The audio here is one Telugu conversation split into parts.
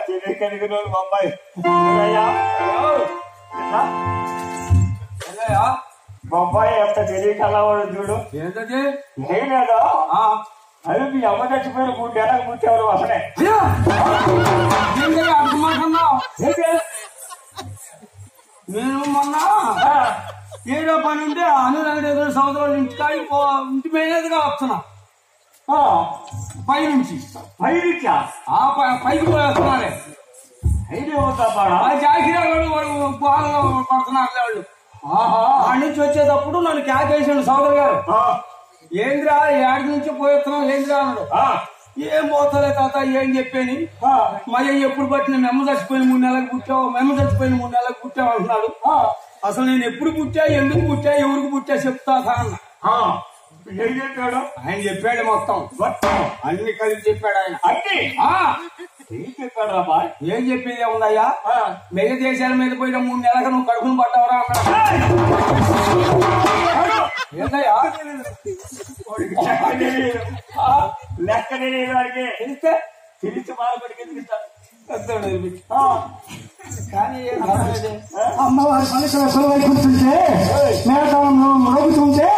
చిన్నకెళ్ళి అబ్బాయి బొబ్బాయి ఎంత తెలియకలవాడు చూడు. ఏంటది ఏం లేదా అది మీ అమ్మ చచ్చిపోయిన 3 నెలలకు పుట్టారు అసలే. నేను మొన్న ఏదో పని ఉంటే అనురాగ 2 సంవత్సరాలు ఇంటి మేనేదిగా వస్తున్నా పైనుంచి పైకి పోయేస్తున్నారే. జాకిరాడు పడుతున్నారు వాళ్ళు. ఆడి నుంచి వచ్చేటప్పుడు నన్ను క్యాకేసాడు సోదరు గారు. ఏంద్రా ఏడు నుంచి పోయేస్తున్నావు ఏంద్రా అన్నాడు. ఏం పోతలే తాత ఏం చెప్పేని మరి ఎప్పుడు పట్టిన మెమ్మ చచ్చిపోయిన 3 నెలలకు పుట్టావు 3 నెలలకు పుట్టావు అంటున్నాడు. అసలు నేను ఎప్పుడు పుట్టా ఎందుకు పుట్టా ఎవరికి పుట్టా చెప్తా అన్న. ఏం చెప్పాడు ఆయన? చెప్పాడు మొత్తం అన్ని కలిసి చెప్పాడు ఆయన. ఏం చెప్పాడు అబ్బా? ఏం చెప్పేది ఏముందయ్యా, మెగ దేశాల మీద పోయిన 3 నెలలకు నువ్వు కడుపును పడ్డావురా అన్నాడు. ఏందయ్యా లెక్క వాడికి తెలిస్తే తెలిసి బాధపడికి కానీ అమ్మవారి పలుకల సులువై కూర్చుంటే మేళతాళంలో మరుగుతుంటే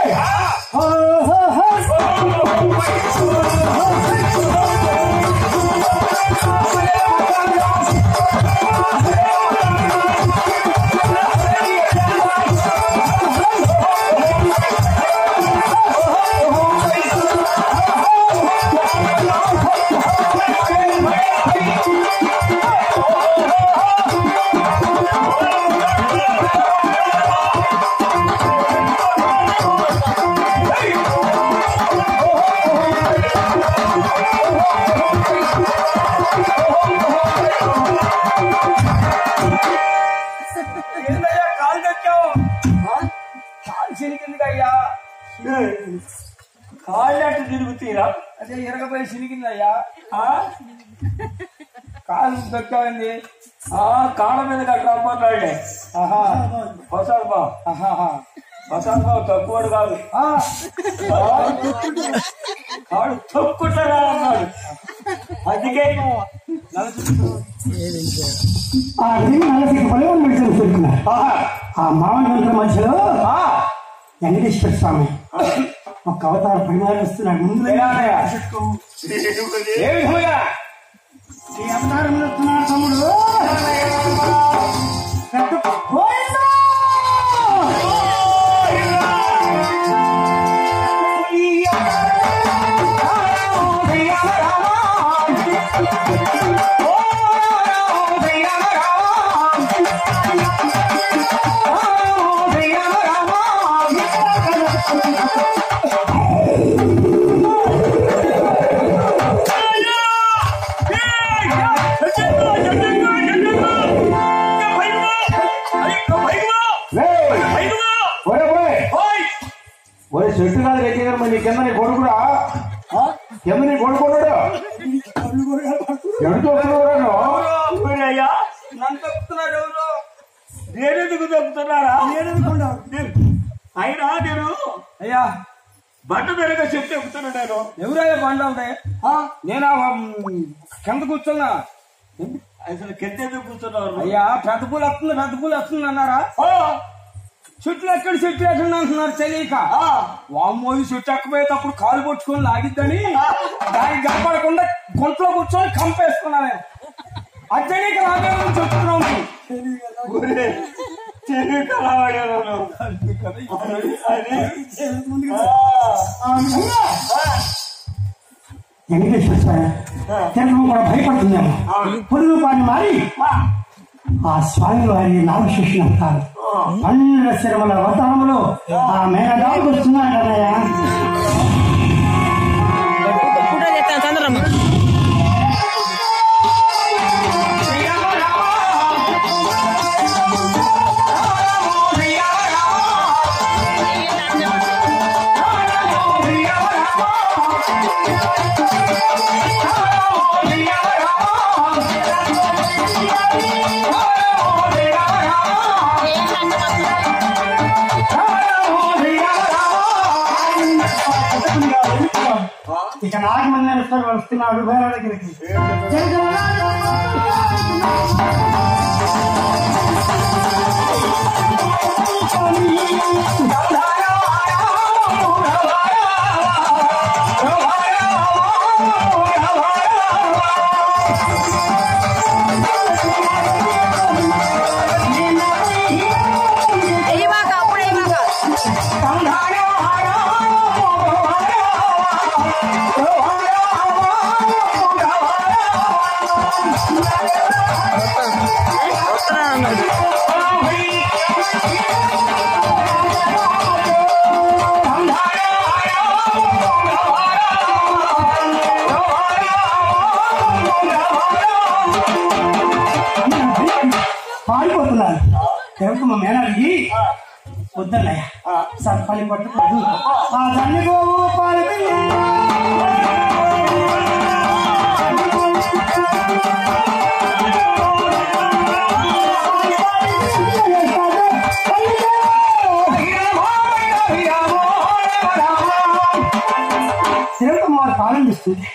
కాళ్ళట్టు తిరుగుతీరా? అదే ఎరగపోయి సిలిగిందయ్యా. కాలు దొక్కావండి. కాళ్ళ మీద రమ్మన్నాడే ప్రసాద్ బాబు. ప్రసాద్ బాబు తక్కువడు కాదు, కాడు తొక్కుంటారా అన్నాడు. అందుకే నలసికి పొలం పెడుతున్నారు. ఆ మామూలు మధ్యలో వెంకటేశ్వర స్వామి ఒక అవతార పరిమాణం వస్తున్నాడు. ముందు అవతారంలో వస్తున్నాడు తమ్ముడు. చెట్టు కాదు ఎక్కే మరి నీ కింద నీ కొడుకురా కింద నీ కొడుకున్నాడు అయ్యా నన్ను తప్పుతున్నారు ఎవరు? నేనెందుకు తప్పుతున్నారా? అయినా నేను అయ్యా బండ మెరుగా చెట్టు ఎక్కుతున్నా. నేను ఎవరయ్యా బండ ఉంటే నేను కింద కూర్చున్నా. అసలు కింద ఎందుకు కూర్చున్నారు? అయ్యా పెద్ద పూలు వస్తుంది అన్నారా? చెట్లు ఎక్కడ అంటున్నారు తెలియక. వామ్మో ఈ చెట్టు ఎక్కపోయేటప్పుడు కాలు పట్టుకొని లాగిద్దని దానికి గడపడకుండా గుంట్లో కూర్చొని కంపేసుకున్నా. నేను అది తెలియక లాగే చెప్తున్నావు. వెంకటేశ్వర స్వామి తినడం కూడా భయపడుతున్నాము. పొరుగు పాని మారి ఆ స్వామి వారి నాగశిష్యుని అంటారు. 12 శరముల అవతారములో ఆ మేఘదానికి వస్తున్నాడు అన్నయ్య. ఇక నాగమల్ల మేనేశ్వర్ వస్తున్నాడు వేరే దగ్గరికి. పారిపోతున్నారు. ఎవరికి మా మేనల్లి వద్దన్నయ్య సార్ పని పట్టుకోదు ఆ దాన్ని శివకుమార్ ఆనందిస్తుంది.